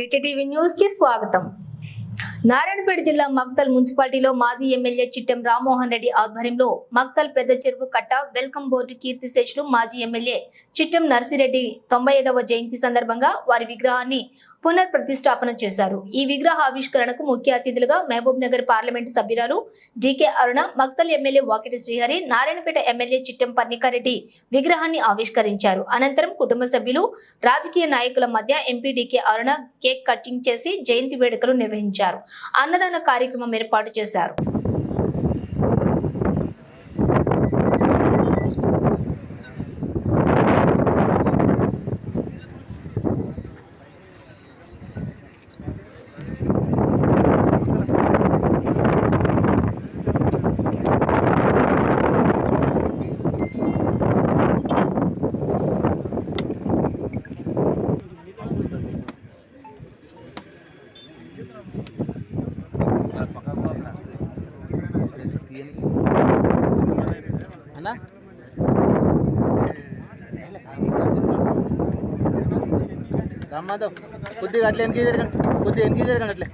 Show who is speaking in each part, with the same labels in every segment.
Speaker 1: రిట్టి TV news కి స్వాగతం. నారాయణపేట జిల్లా మక్తల్ మున్సిపాలిటీలో మాజీ ఎమ్మెల్యే చిట్టెం రామ్మోహన్ రెడ్డి ఆధ్వర్యంలో మక్తల్ పెద్ద చెరువు కట్ట వెల్కమ్ బోర్డు కీర్తిశేషులు మాజీ ఎమ్మెల్యే చిట్టెం నర్సిరెడ్డి 95వ జయంతి సందర్భంగా వారి విగ్రహాన్ని పునఃప్రతిష్ఠాపన చేశారు. ఈ విగ్రహ ఆవిష్కరణకు ముఖ్య అతిథులుగా మహబూబ్ నగర్ పార్లమెంటు సభ్యురాలు డికే అరుణ, మక్తల్ ఎమ్మెల్యే వాకిటి శ్రీహరి, నారాయణపేట ఎమ్మెల్యే చిట్టెం పన్నికారెడ్డి విగ్రహాన్ని ఆవిష్కరించారు. అనంతరం కుటుంబ సభ్యులు, రాజకీయ నాయకుల మధ్య ఎంపీ డికే అరుణ కేక్ కటింగ్ చేసి జయంతి వేడుకలు నిర్వహించారు. అన్నదాన కార్యక్రమం ఏర్పాటు చేశారు.
Speaker 2: రామ్మాధవ్ కొద్దిగా అట్లా వెనక్కి జరగండి, కొద్దిగా వెనక్కి జరగండి అట్లే.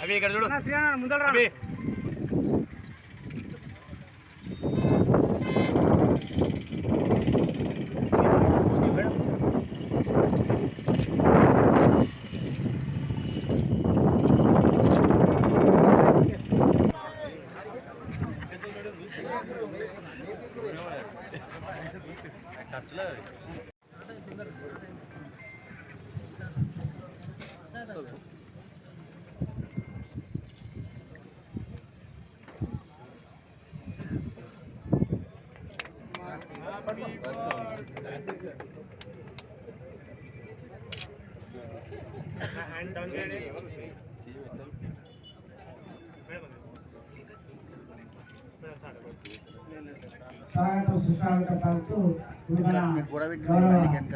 Speaker 3: అవి ఇక్కడ చూడు ముందర రా.
Speaker 4: స్వాగతం సుస్వాగతం పలుకుతూ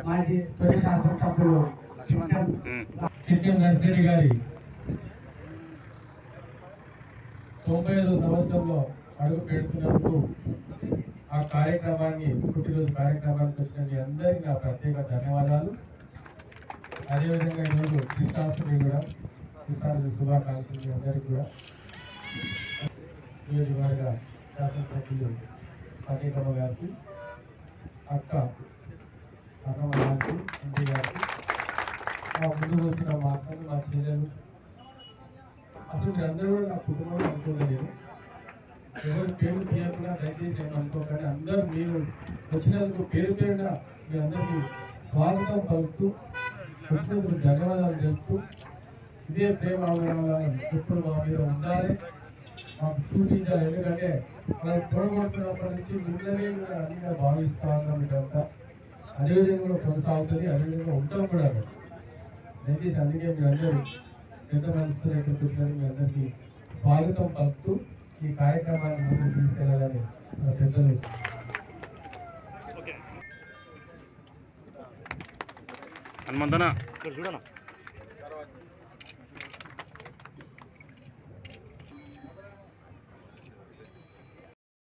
Speaker 4: మాజీ తొలి శాసనసభ్యులు చిట్టెం నర్సిరెడ్డి గారి 95వ సంవత్సరంలో అడుగు పెడుతున్నందుకు ఆ కార్యక్రమాన్ని పుట్టినరోజు కార్యక్రమానికి వచ్చిన మీ అందరికీ నా ప్రత్యేక ధన్యవాదాలు. అదేవిధంగా ఈరోజు కృష్ణాష్టమి కూడా కృష్ణాష్టమి శుభాకాంక్షలు మీ అందరికీ కూడా. నియోజకవర్గ శాసనసభ్యులు పన్నీకమ్మ గారికి, అక్క అన్నమ్మ గారికి, ఎంపీ గారికి, మా ముందుకు వచ్చిన మా అక్కలు, మా చెల్లెలు, అసలు మీరందరూ కూడా నా కుటుంబం అనుకోలేదు. ఎవరి పేరు తీయకుండా దయచేసి అనుకోకండి. అందరూ మీరు వచ్చినందుకు పేరు పేరున మీ అందరికీ స్వాగతం పలుకుతూ, వచ్చినందుకు ధన్యవాదాలు తెలుపుతూ, ఇదే ప్రేమ అవగాహన ఎప్పుడు మా మీద ఉండాలి, మాకు చూపించాలి. ఎందుకంటే మనం పొడగొడుతున్నప్పటి నుంచి మిమ్మల్ని కూడా అన్నిగా భావిస్తూ ఉన్నాం. ఇదంతా అదేవిధంగా కూడా కొనసాగుతుంది, అదేవిధంగా ఉంటాం కూడా. దయచేసి అందుకే మీ అందరూ పెద్ద మనసుతో ఎక్కడికి వచ్చినారు. మీ అందరికీ స్వాగతం పలుకుతూ ఈ కార్యక్రమాన్ని ముందుకు తీసుకెళ్లాలని పెద్దలు
Speaker 3: హనుమంతనా ఇక్కడ చూడనా